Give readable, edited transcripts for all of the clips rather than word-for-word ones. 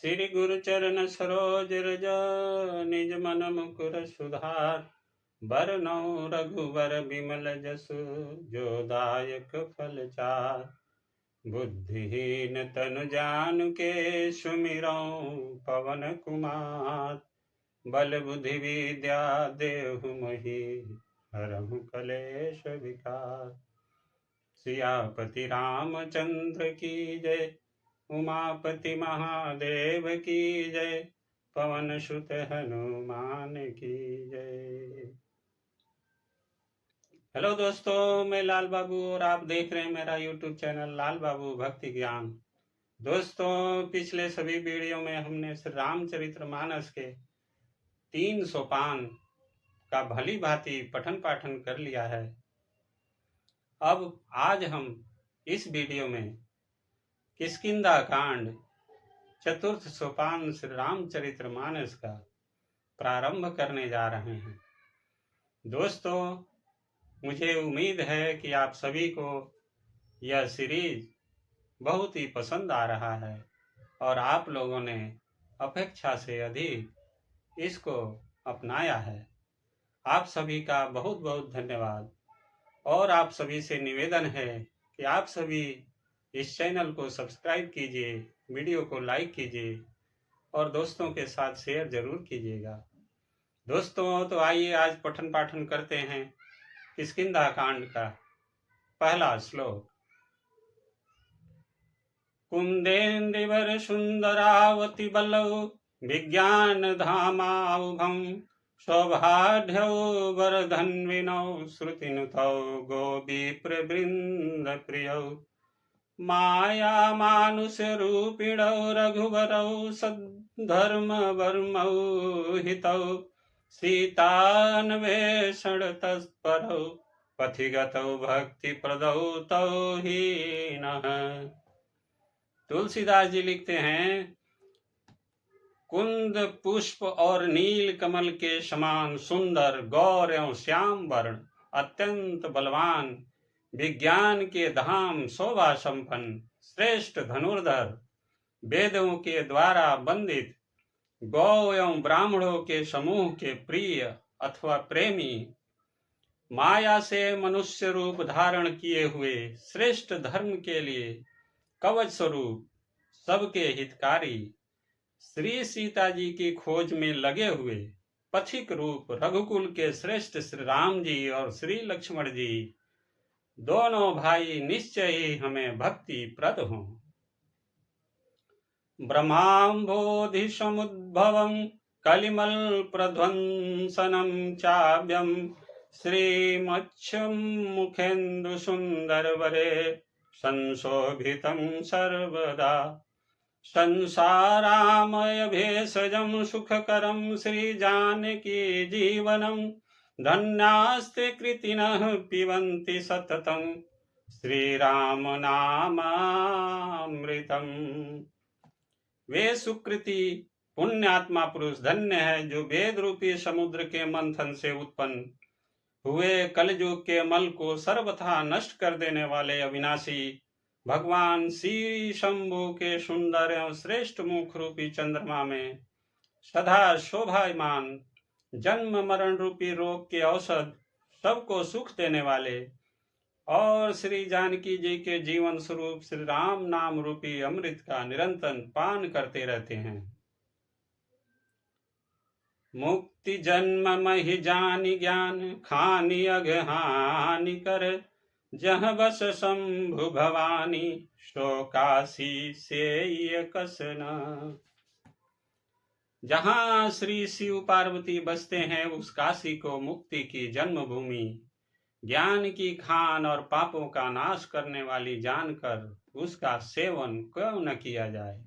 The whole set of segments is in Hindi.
श्री गुरु चरण सरोज रज निज मन मुकुर सुधार। बरनौ रघुवर बिमल जसु जो दायक फल चार। बुद्धिहीन तनु जानुके सुमिरौ पवन कुमार। बल बुद्धि विद्या देहु मोहि हरहु कलेश विकार। सियापति रामचंद्र की जय, उमापति महादेव की जय, पवन सुत हनुमान की जय। हेलो दोस्तों, मैं लाल बाबू और आप देख रहे हैं मेरा यूट्यूब चैनल लाल बाबू भक्ति ज्ञान। दोस्तों, पिछले सभी वीडियो में हमने श्री रामचरितमानस के 3 सोपान का भली भांति पठन पाठन कर लिया है। अब आज हम इस वीडियो में किष्किंधा कांड चतुर्थ सोपान श्री रामचरितमानस का प्रारंभ करने जा रहे हैं। दोस्तों, मुझे उम्मीद है कि आप सभी को यह सीरीज बहुत ही पसंद आ रहा है और आप लोगों ने अपेक्षा से अधिक इसको अपनाया है। आप सभी का बहुत बहुत धन्यवाद। और आप सभी से निवेदन है कि आप सभी इस चैनल को सब्सक्राइब कीजिए, वीडियो को लाइक कीजिए और दोस्तों के साथ शेयर जरूर कीजिएगा। दोस्तों, तो आइए आज पठन पाठन करते हैं किष्किंधा कांड का पहला श्लोक। कुंदेन्द्रिवर सुंदरावति बलौ विज्ञान धामाउभं। सौभाढ्यौ वरधन्विनौ श्रुतिनुतौ गोविप्रवृन्द प्रियौ। माया मानुष रूपिणौ रघुवरौ सद्धर्मवर्मौ हितौ। सीतान्वेषण तत्परौ पथिगतौ भक्तिप्रदौ तौ हीनः। तुलसीदास जी लिखते हैं, कुंद पुष्प और नील कमल के समान सुंदर, गौर एवं श्याम वर्ण, अत्यंत बलवान, विज्ञान के धाम, शोभा संपन्न, श्रेष्ठ धनुर्धर, वेदों के द्वारा वंदित, गौ एवं ब्राह्मणों के समूह के प्रिय अथवा प्रेमी, माया से मनुष्य रूप धारण किए हुए, श्रेष्ठ धर्म के लिए कवच स्वरूप, सबके हितकारी, श्री सीता जी की खोज में लगे हुए पथिक रूप रघुकुल के श्रेष्ठ श्री राम जी और श्री लक्ष्मण जी दोनों भाई निश्चय ही हमें भक्ति प्रद हों। ब्रह्माम्बोधि समुद्भवं कलिमल प्रध्वंसनं चाव्यं। श्रीमच्छं मुखेन्दु सुंदर वरे संशोभितं सर्वदा। संसारामय भेषजं सुखकरं श्री जानकी जीवनं। धन्यास्ते कृतिनः पिबन्ति सततं श्रीराम नामामृतम्। वे सुकृति पुण्यात्मा पुरुष धन्य है जो वेद रूपी समुद्र के मंथन से उत्पन्न हुए कलयुग के मल को सर्वथा नष्ट कर देने वाले अविनाशी भगवान श्री शंभु के सुंदर एवं श्रेष्ठ मुख रूपी चंद्रमा में सदा शोभायमान, जन्म मरण रूपी रोग के औषध, सबको सुख देने वाले और श्री जानकी जी के जीवन स्वरूप श्री राम नाम रूपी अमृत का निरंतर पान करते रहते हैं। मुक्ति जन्म महि जानि ज्ञान, खानि अगहानि कर। जह बस शंभु भवानी, सो काशी से कसना। जहाँ श्री शिव पार्वती बसते हैं उस काशी को मुक्ति की जन्मभूमि, ज्ञान की खान और पापों का नाश करने वाली जानकर उसका सेवन क्यों न किया जाए।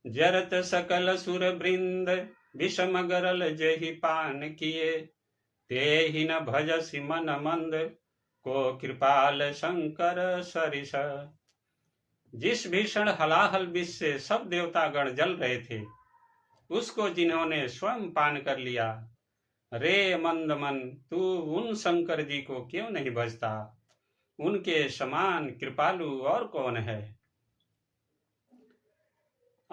जरत सकल सुर वृंद विषम गरल जहि पान किए। ते ही न भजसि मन मंद, को कृपाल शंकर सरिस। जिस भीषण हलाहल विष से सब देवतागण जल रहे थे उसको जिन्होंने स्वयं पान कर लिया, रे मंद मन तू उन शंकर जी को क्यों नहीं भजता। उनके समान कृपालु और कौन है।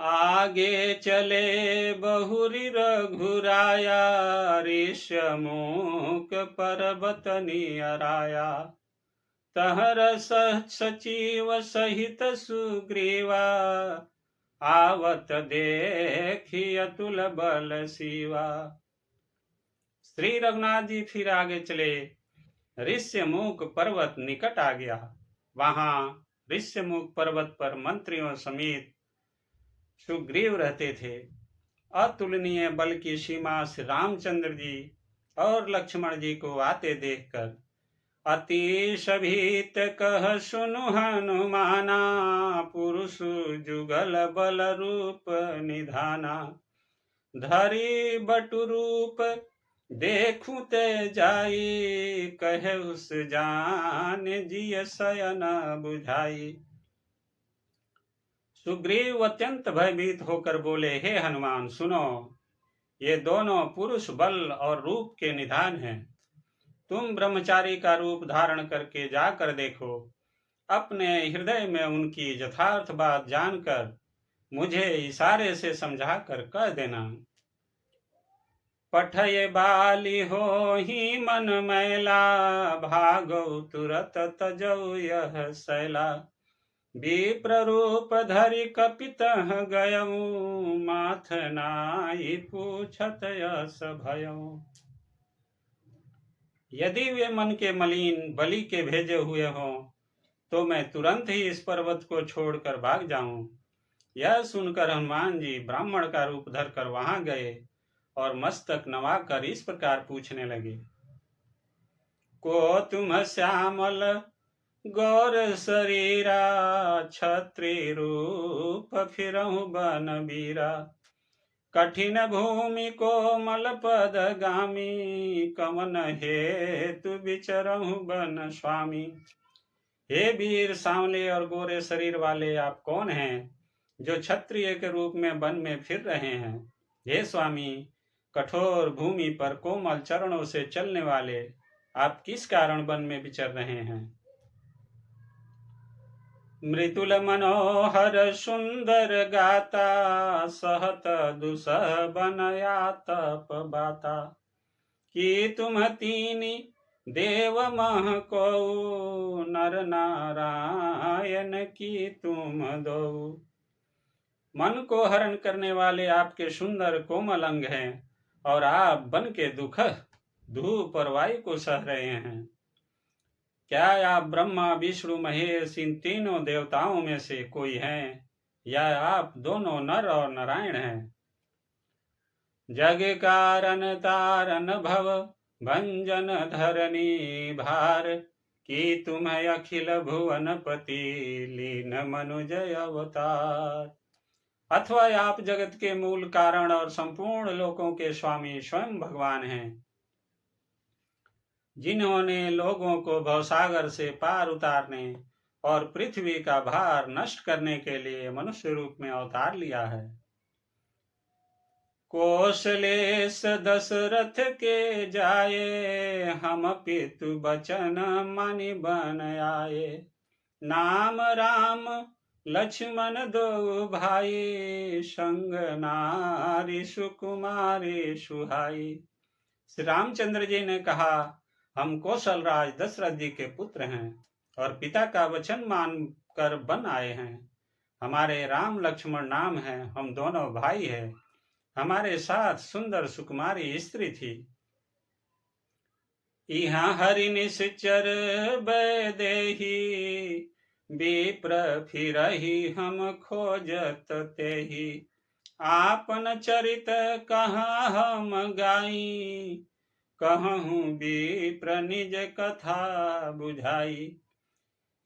आगे चले बहुरी रघुराया, ऋष्यमुख पर्वत नियराया। तहर सचिव सहित सुग्रीवा, आवत देखी अतुल बल शिवा। श्री रघुनाथ जी फिर आगे चले। ऋष्यमुख पर्वत निकट आ गया। वहां ऋष्यमुख पर्वत पर मंत्रियों समेत सुग्रीव रहते थे। अतुलनीय बल की सीमा से रामचंद्र जी और लक्ष्मण जी को आते देखकर अति भीत कह सुनु हनुमाना, पुरुष जुगल बल रूप निधाना। धरी बटु रूप देखूं ते जाई, कहे उस जान जिय शयन बुझाई। सुग्रीव अत्यंत भयभीत होकर बोले, हे हनुमान सुनो, ये दोनों पुरुष बल और रूप के निधान हैं। तुम ब्रह्मचारी का रूप धारण करके जाकर देखो। अपने हृदय में उनकी यथार्थ बात जानकर मुझे इशारे से समझाकर कह देना। पठय बाली हो ही मन मैला, भागो तुरत तजौ यह शैला। विप्र रूप धरि कपित गयऊ, माथ नाई पूछत यस भयऊ। यदि वे मन के मलिन बलि के भेजे हुए हों तो मैं तुरंत ही इस पर्वत को छोड़कर भाग जाऊं। यह सुनकर हनुमान जी ब्राह्मण का रूप धरकर वहां गए और मस्तक नवाकर इस प्रकार पूछने लगे। को तुम श्यामल गौर शरीरा, क्षत्रिय रूप फिरहु बन बीरा। कठिन भूमि कोमल पद गामी, कमन हेतु विचरहु बन स्वामी। हे वीर सांवले और गोरे शरीर वाले, आप कौन हैं जो क्षत्रिय के रूप में वन में फिर रहे हैं? हे स्वामी, कठोर भूमि पर कोमल चरणों से चलने वाले, आप किस कारण वन में विचर रहे हैं? मृदुल मनोहर सुंदर गाता, सहत दुसह बनया तप बाता। कि तुम तीनी देव मह को, नर नारायण की तुम दो। मन को हरण करने वाले आपके सुंदर कोमल अंग हैं और आप बन के दुख धूप और वायु को सह रहे हैं। क्या आप ब्रह्मा विष्णु महेश इन तीनों देवताओं में से कोई हैं, या आप दोनों नर और नारायण हैं? जग कारण तारन भव भंजन धरनी भार, कि तुम अखिल भुवन पति लीन मनुजय अवतार। अथवा आप जगत के मूल कारण और संपूर्ण लोकों के स्वामी स्वयं भगवान हैं, जिन्होंने लोगों को भवसागर से पार उतारने और पृथ्वी का भार नष्ट करने के लिए मनुष्य रूप में अवतार लिया है। कौशलेश दशरथ के जाए, हम पितु बचन मानि बन आए। नाम राम लक्ष्मण दो भाई, संग नारी सुकुमारी सुहाई। श्री रामचंद्र जी ने कहा, हम कौशल राज दशरथ जी के पुत्र हैं और पिता का वचन मान कर बन आए हैं। हमारे राम लक्ष्मण नाम है, हम दोनों भाई हैं। हमारे साथ सुंदर सुकुमारी स्त्री थी। यहाँ हरि निश्चर बैदेही, विप्र फिरहि हम खोजत तेहि। आपन चरित कहाँ हम गाई, कहूँ विप्र निज कथा बुझाई।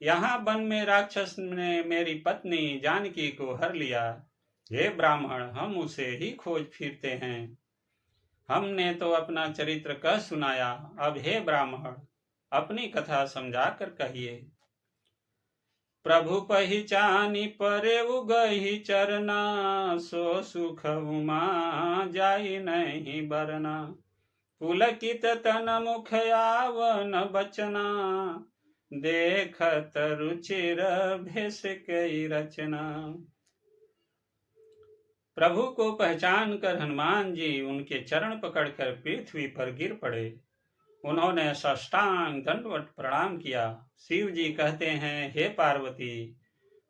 यहाँ वन में राक्षस ने मेरी पत्नी जानकी को हर लिया। हे ब्राह्मण, हम उसे ही खोज फिरते हैं। हमने तो अपना चरित्र कह सुनाया, अब हे ब्राह्मण अपनी कथा समझा कर कहिए। प्रभु पहिचानी परे उगहि चरना, सो सुख उमा जाई नहीं बरना। पुलकित तन मुख आवन बचना, देखत रुचिर भेष कई रचना। प्रभु को पहचान कर हनुमान जी उनके चरण पकड़कर पृथ्वी पर गिर पड़े। उन्होंने साष्टांग दंडवत प्रणाम किया। शिव जी कहते हैं, हे पार्वती,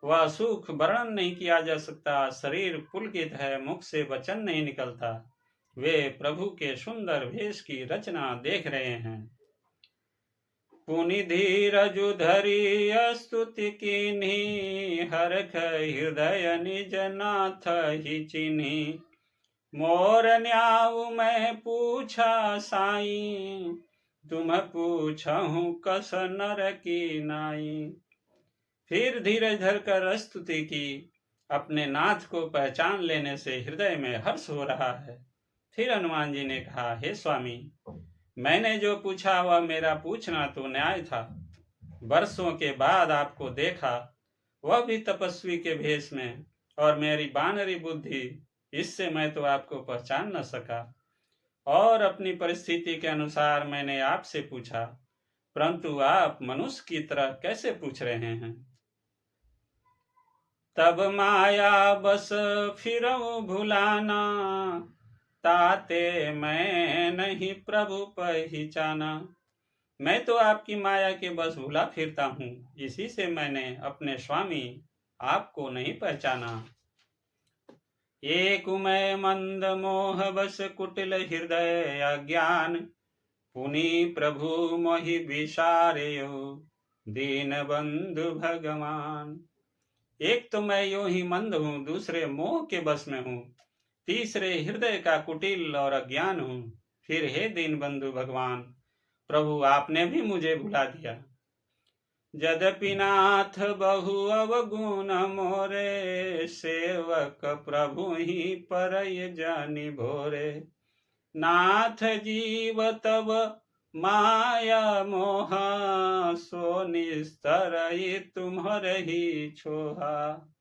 वह सुख वर्णन नहीं किया जा सकता। शरीर पुलकित है, मुख से वचन नहीं निकलता। वे प्रभु के सुंदर वेश की रचना देख रहे हैं। पुनि धीरजु धरि स्तुति कीन्ही, हरख हृदय निज नाथ ही चिन्ही। मोर न्याऊ मैं पूछा साई, तुम पूछहु कस नर की नाई। फिर धीरज धरकर स्तुति की। अपने नाथ को पहचान लेने से हृदय में हर्ष हो रहा है। फिर हनुमान जी ने कहा, हे स्वामी, मैंने जो पूछा वह मेरा पूछना तो न्याय था। वर्षों के बाद आपको देखा, वह भी तपस्वी के भेष में, और मेरी बानरी बुद्धि, इससे मैं तो आपको पहचान न सका। और अपनी परिस्थिति के अनुसार मैंने आपसे पूछा, परंतु आप मनुष्य की तरह कैसे पूछ रहे हैं। तब माया बस फिरऊं भुलाना, ताते मैं नहीं प्रभु पहचाना। मैं तो आपकी माया के बस भुला फिरता हूँ, इसी से मैंने अपने स्वामी आपको नहीं पहचाना। एक मैं मंद मोह बस कुटिल हृदय अज्ञान, पुनि प्रभु मोहि विसारेयो दीन बंधु भगवान। एक तो मैं यूं ही मंद हूँ, दूसरे मोह के बस में हूँ, तीसरे हृदय का कुटिल और अज्ञान हूँ। फिर हे दीन बंधु भगवान, प्रभु आपने भी मुझे भुला दिया। यद्यपि नाथ बहु अवगुण मोरे, सेवक प्रभु ही परय जानि भोरे। नाथ जीव तब माया मोहा, सो निस्तर तुम्हारे ही छोहा।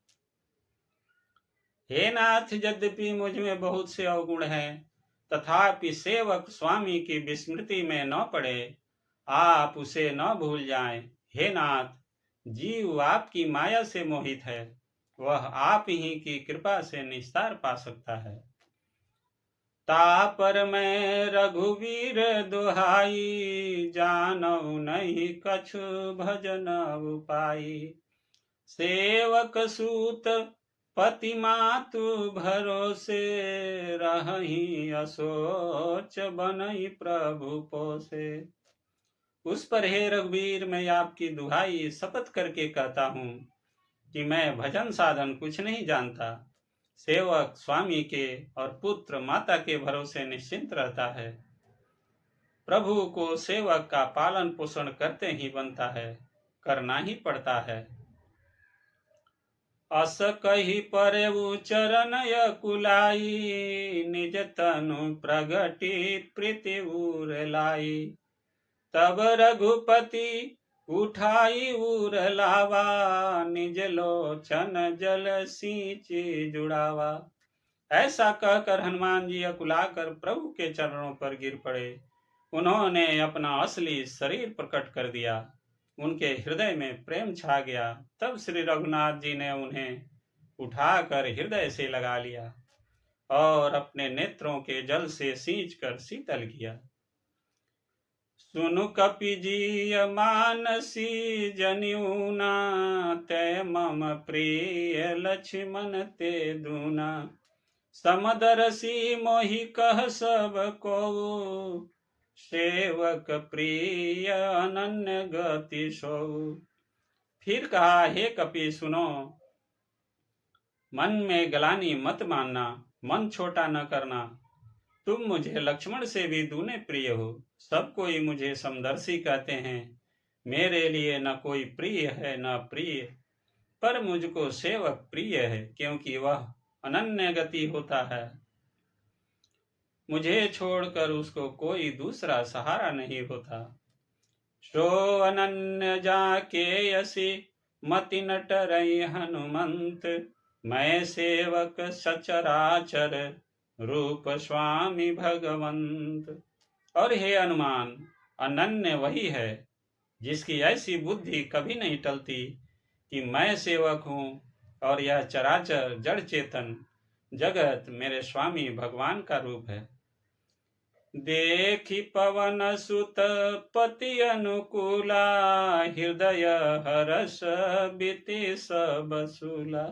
हे नाथ, यद्यपि मुझ में बहुत से अवगुण हैं, तथापि सेवक स्वामी की विस्मृति में न पड़े, आप उसे न भूल जाएं। हे नाथ, जीव आपकी माया से मोहित है, वह आप ही की कृपा से निस्तार पा सकता है। तापर मैं रघुवीर दुहाई, जानऊ नहीं कछु भजन उपाई। सेवक सूत पति मातु भरोसे, रही असोच बनई प्रभु पोसे। उस पर हे रघुवीर, मैं आपकी दुहाई शपथ करके कहता हूँ कि मैं भजन साधन कुछ नहीं जानता। सेवक स्वामी के और पुत्र माता के भरोसे निश्चिंत रहता है। प्रभु को सेवक का पालन पोषण करते ही बनता है, करना ही पड़ता है। अस कही परेउ चरण यकुलाई, निज तनु प्रगटित प्रीति उर लाई। तब रघुपति उठाई उर लावा, निज लोचन जल सींची जुड़ावा। ऐसा कहकर हनुमान जी अकुलाकर प्रभु के चरणों पर गिर पड़े। उन्होंने अपना असली शरीर प्रकट कर दिया। उनके हृदय में प्रेम छा गया। तब श्री रघुनाथ जी ने उन्हें उठाकर हृदय से लगा लिया और अपने नेत्रों के जल से सींचकर शीतल किया। सुनु कपि जी मानसी जनियूना, ते मम प्रिय लक्ष्मण ते दूना। समदरसी मोहि कह सब को, सेवक प्रिय अनन्य गति सो। फिर कहा, हे कपि सुनो, मन में गलानी मत मानना, मन छोटा न करना। तुम मुझे लक्ष्मण से भी दूने प्रिय हो। सब कोई मुझे समदर्शी कहते हैं। मेरे लिए न कोई प्रिय है न प्रिय, पर मुझको सेवक प्रिय है, क्योंकि वह अनन्य गति होता है। मुझे छोड़कर उसको कोई दूसरा सहारा नहीं होता। सो अनन्य जाके यसी मति न टरई हनुमंत, मैं सेवक सचराचर रूप स्वामी भगवंत। और हे हनुमान, अनन्य वही है जिसकी ऐसी बुद्धि कभी नहीं टलती कि मैं सेवक हूँ और यह चराचर जड़ चेतन जगत मेरे स्वामी भगवान का रूप है। देखी पवन सुत पति अनुकूला, हृदय हरस बीति सब सूला।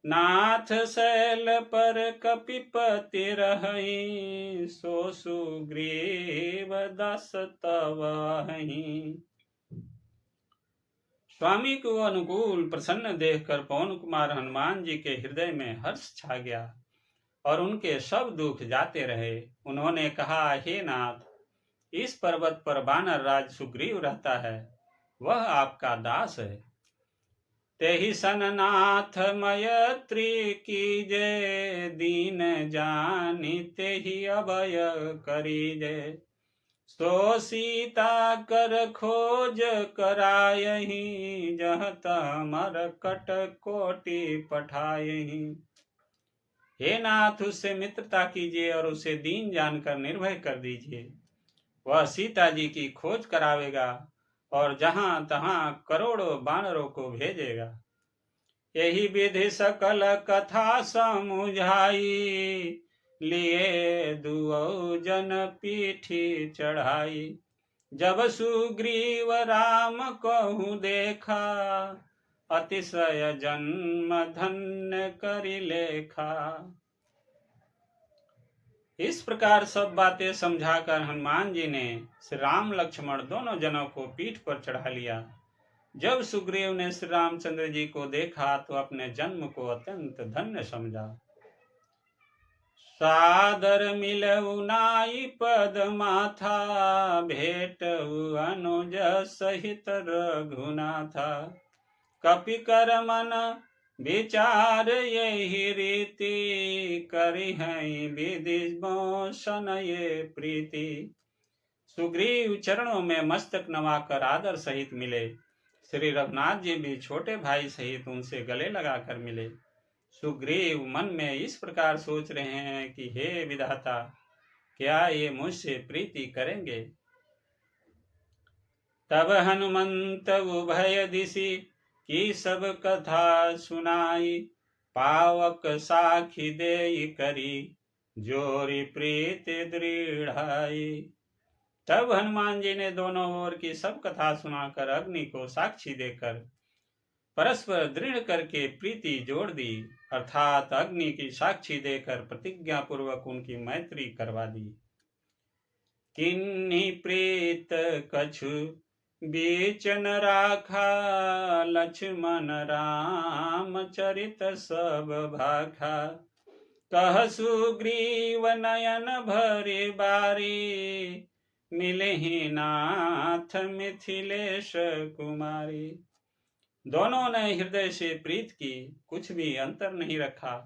नाथ शैल पर कपिपति रहई, सो सुग्रीव दास तवहि। स्वामी को अनुकूल प्रसन्न देखकर पवन कुमार हनुमान जी के हृदय में हर्ष छा गया और उनके सब दुख जाते रहे। उन्होंने कहा, हे नाथ, इस पर्वत पर वानर राज सुग्रीव रहता है, वह आपका दास है। तेहि सन नाथ मैत्री कीजे, दीन जानि तेहि अभय करीजे। सो सीता कर खोज करायहि, जह तमर कट कोटि पठायहि। हे नाथ, उससे मित्रता कीजिए और उसे दीन जानकर निर्भय कर दीजिए। वह सीता जी की खोज करावेगा और जहां तहां करोड़ों बानरों को भेजेगा। यही विधि सकल कथा समुझाई, लिए दुऔ जन पीठी चढ़ाई। जब सुग्रीव राम कहूँ देखा, अतिशय जन्म धन्य करि लेखा। इस प्रकार सब बातें समझाकर हनुमान जी ने श्री राम लक्ष्मण दोनों जनों को पीठ पर चढ़ा लिया। जब सुग्रीव ने श्री रामचंद्र जी को देखा तो अपने जन्म को अत्यंत धन्य समझा। सादर मिलऊ नाई पद माथा, भेटऊ अनुज सहित रघुनाथा। कपि कर मन विचार यही रीति, करिहै विधि मोशन ये प्रीति। सुग्रीव चरणों में मस्तक नवाकर आदर सहित मिले। श्री रघुनाथ जी भी छोटे भाई सहित उनसे गले लगाकर मिले। सुग्रीव मन में इस प्रकार सोच रहे हैं कि हे विधाता, क्या ये मुझसे प्रीति करेंगे। तब हनुमंत उभय दिशि की सब कथा सुनाई, पावक साखी देई करी, जोरी प्रीति दृढ़ाई। तब हनुमान जी ने दोनों ओर की सब कथा सुनाकर अग्नि को साक्षी देकर परस्पर दृढ़ करके प्रीति जोड़ दी, अर्थात अग्नि की साक्षी देकर प्रतिज्ञा पूर्वक उनकी मैत्री करवा दी। किन्हीं प्रीत कछु बीच न राखा, लक्ष्मण राम चरित सब भाखा। कह सुग्रीव नयन भरी बारी, मिलहि नाथ मिथिलेश कुमारी। दोनों ने हृदय से प्रीत की, कुछ भी अंतर नहीं रखा।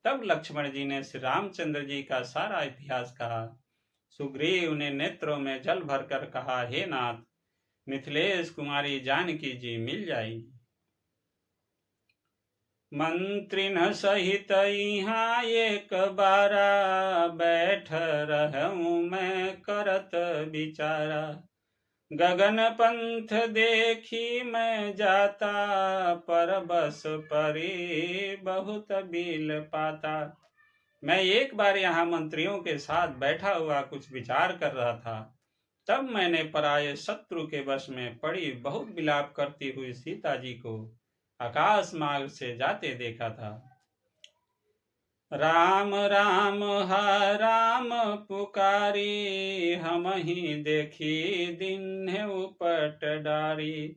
तब लक्ष्मण जी ने श्री रामचंद्र जी का सारा इतिहास कहा। सुग्रीव ने नेत्रों में जल भरकर कहा, हे नाथ, मिथिलेश कुमारी जानकी जी मिल जाएगी। मंत्रिन सहित यहाँ एक बारा, बैठ रहूं मैं करत विचारा। गगन पंथ देखी मैं जाता, पर बस परी बहुत बिल पाता। मैं एक बार यहाँ मंत्रियों के साथ बैठा हुआ कुछ विचार कर रहा था, तब मैंने पराये शत्रु के वश में पड़ी बहुत विलाप करती हुई सीता जी को आकाश मार्ग से जाते देखा था। राम राम हा राम पुकारी, हम ही देखी दिन उपट डारी।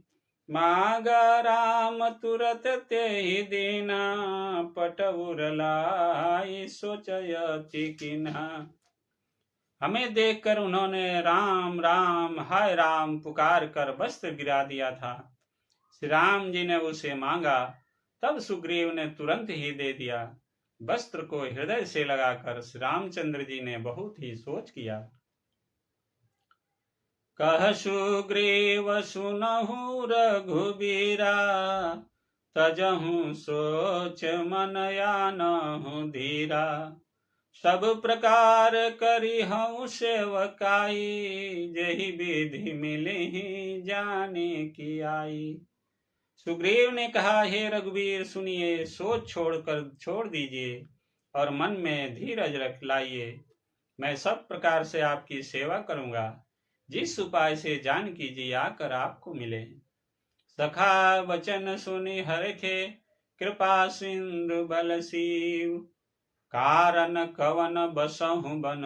मागा राम तुरत ते ही दीना, पटउर लाई सोचयति किन्हा। हमें देखकर उन्होंने राम राम हाय राम पुकार कर वस्त्र गिरा दिया था। श्री राम जी ने उसे मांगा, तब सुग्रीव ने तुरंत ही दे दिया। वस्त्र को हृदय से लगाकर श्री रामचंद्र जी ने बहुत ही सोच किया। कह सुग्रीव सुनहु रघुबीरा, तजहु सोच मन आनहु धीरा। सब प्रकार करिहु सेवकाई, जेहि विधि मिलहि जाने की आई। सुग्रीव ने कहा, हे रघुवीर सुनिए, सोच छोड़ दीजिए। और मन में धीरज रख लाइए। मैं सब प्रकार से आपकी सेवा करूंगा, जिस उपाय से जानकी जी आकर आपको मिले। सखा वचन सुनि हरखे, कृपा सिंधु बल सीव। कारण कवन बसहु बन,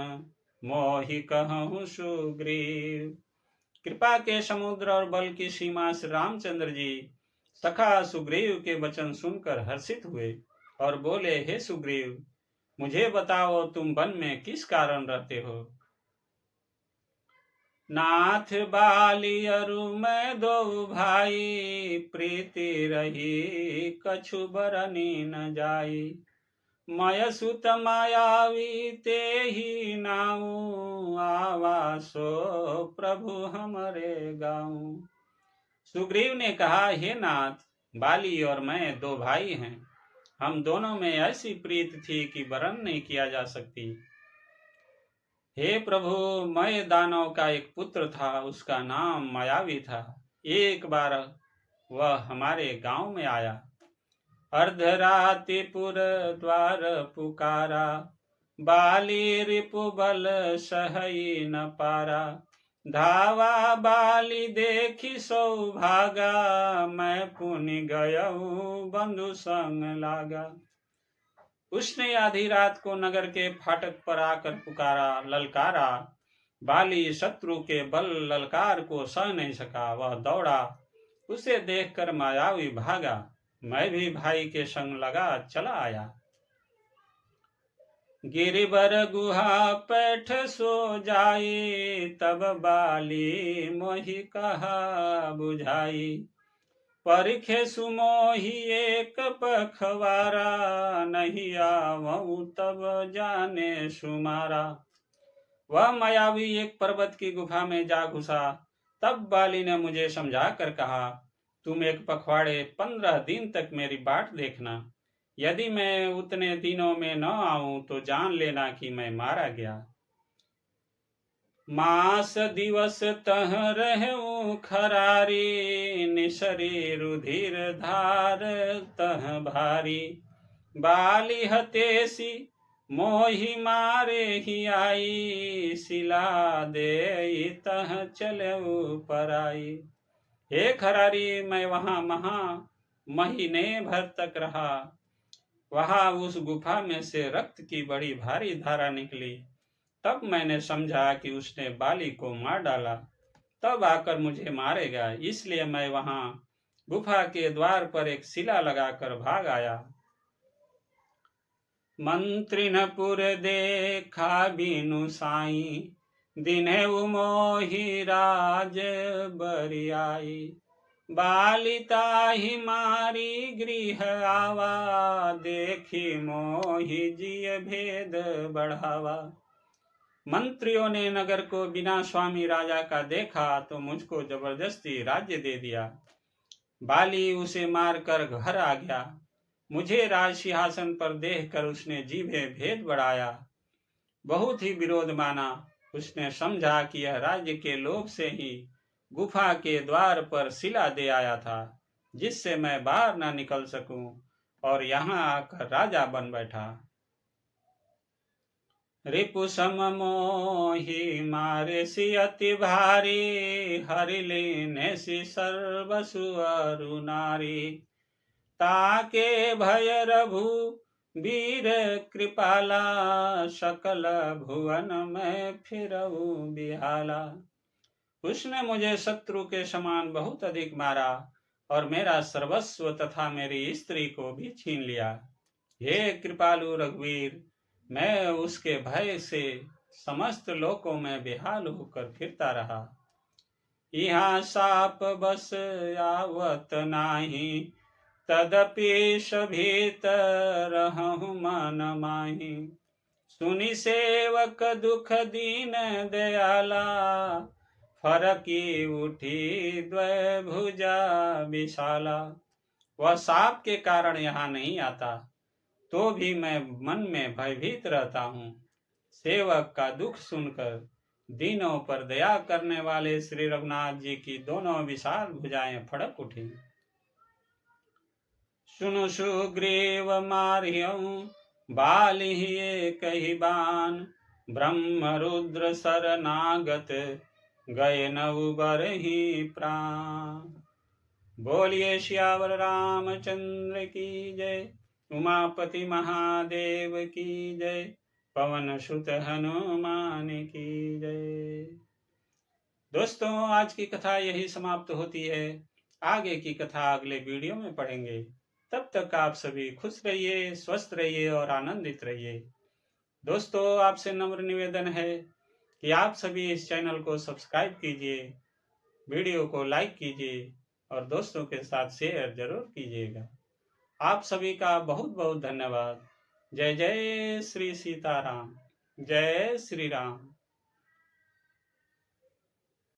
मोहि कहूँ सुग्रीव। कृपा के समुद्र और बल की सीमा श्री रामचंद्र जी सखा सुग्रीव के वचन सुनकर हर्षित हुए और बोले, हे सुग्रीव, मुझे बताओ तुम वन में किस कारण रहते हो। नाथ बाली अरु मैं दो भाई, प्रीति रही कछु बरनी न जाई। मय सुत मायावी ते ही नाऊ, आवासो प्रभु हमरे गाँव। सुग्रीव ने कहा, हे नाथ, बाली और मैं दो भाई हैं। हम दोनों में ऐसी प्रीत थी कि वर्णन नहीं किया जा सकती। हे प्रभु, मय दानव का एक पुत्र था, उसका नाम मायावी था। एक बार वह हमारे गांव में आया। अर्धराति पुर द्वार पुकारा, बाली रिपु बल सहई न पारा। धावा बाली देखी सौभागा, मैं पुनि गयऊ बंधु संग लागा। उसने आधी रात को नगर के फाटक पर आकर पुकारा, ललकारा। बाली शत्रु के बल ललकार को सह नहीं सका, वह दौड़ा। उसे देखकर मायावी भागा। मैं भी भाई के संग लगा चला आया। गिरिवर गुहा पैठ सो जाई, तब बाली मोहि कहा बुझाई। परिखे सुमोहि एक पखवारा, नहीं आवऊं तब जाने सुमारा। वह मायावी एक पर्वत की गुफा में जा घुसा। तब बाली ने मुझे समझा कर कहा, तुम एक पखवाड़े 15 दिन तक मेरी बाट देखना। यदि मैं उतने दिनों में न आऊं तो जान लेना कि मैं मारा गया। मास दिवस तह रहूं खरारी, निसरी रुधिर धार तह भारी। बाली हतेसी मोहि मारे ही आई, सिला दे तह चलऊ पराई। हे खरारी, मैं वहां महीने भर तक रहा। वहां उस गुफा में से रक्त की बड़ी भारी धारा निकली। तब मैंने समझा कि उसने बाली को मार डाला, तब आकर मुझे मारेगा। इसलिए मैं वहां गुफा के द्वार पर एक शिला लगाकर भाग आया। मंत्री न पुर देखा बीनु साई, दिने मोहि राज बरियाई। बालिता ही मारी गृह आवा, देखी मोहि जिय भेद बढ़ावा। मंत्रियों ने नगर को बिना स्वामी राजा का देखा तो मुझको जबरदस्ती राज्य दे दिया। बाली उसे मारकर घर आ गया। मुझे राज सिंहासन पर देखकर उसने जीभे भेद बढ़ाया। बहुत ही विरोध माना। उसने समझा कि यह राज्य के लोभ से ही गुफा के द्वार पर शिला दे आया था, जिससे मैं बाहर न निकल सकूं, और यहाँ आकर राजा बन बैठा। रिपु सम मोहि मारे सी अति भारी, हरि लीने सी सर्वसु अरु नारी। ताके भय रघु वीर कृपाला, सकल भुवन में फिरऊ बिहाला। उसने मुझे शत्रु के समान बहुत अधिक मारा और मेरा सर्वस्व तथा मेरी स्त्री को भी छीन लिया। हे कृपालु रघुवीर, मैं उसके भय से समस्त लोकों में बेहाल होकर फिरता रहा। यहाँ साप बस आवत नाही, तदपि सभीत रहूं मन माही। सुनि सेवक दुख दीन दयाला, फरकी उठी द्वय भुजा विशाला। वह साप के कारण यहाँ नहीं आता, तो भी मैं मन में भयभीत रहता हूँ। सेवक का दुख सुनकर दीनों पर दया करने वाले श्री रघुनाथ जी की दोनों विशाल भुजाएं फड़क उठी। सुनु सुग्रीव मारियऊ, बाली एक ही बान ब्रह्म रुद्र शरणागत गए नव बरहि प्राण। बोलिए सियावर रामचंद्र की जय, उमापति महादेव की जय, पवन सुत हनुमान की जय। दोस्तों, आज की कथा यही समाप्त होती है। आगे की कथा अगले वीडियो में पढ़ेंगे। तब तक आप सभी खुश रहिए, स्वस्थ रहिए और आनंदित रहिए। दोस्तों, आपसे नम्र निवेदन है कि आप सभी इस चैनल को सब्सक्राइब कीजिए, वीडियो को लाइक कीजिए और दोस्तों के साथ शेयर जरूर कीजिएगा। आप सभी का बहुत बहुत धन्यवाद। जय जय श्री सीताराम, जय श्री राम।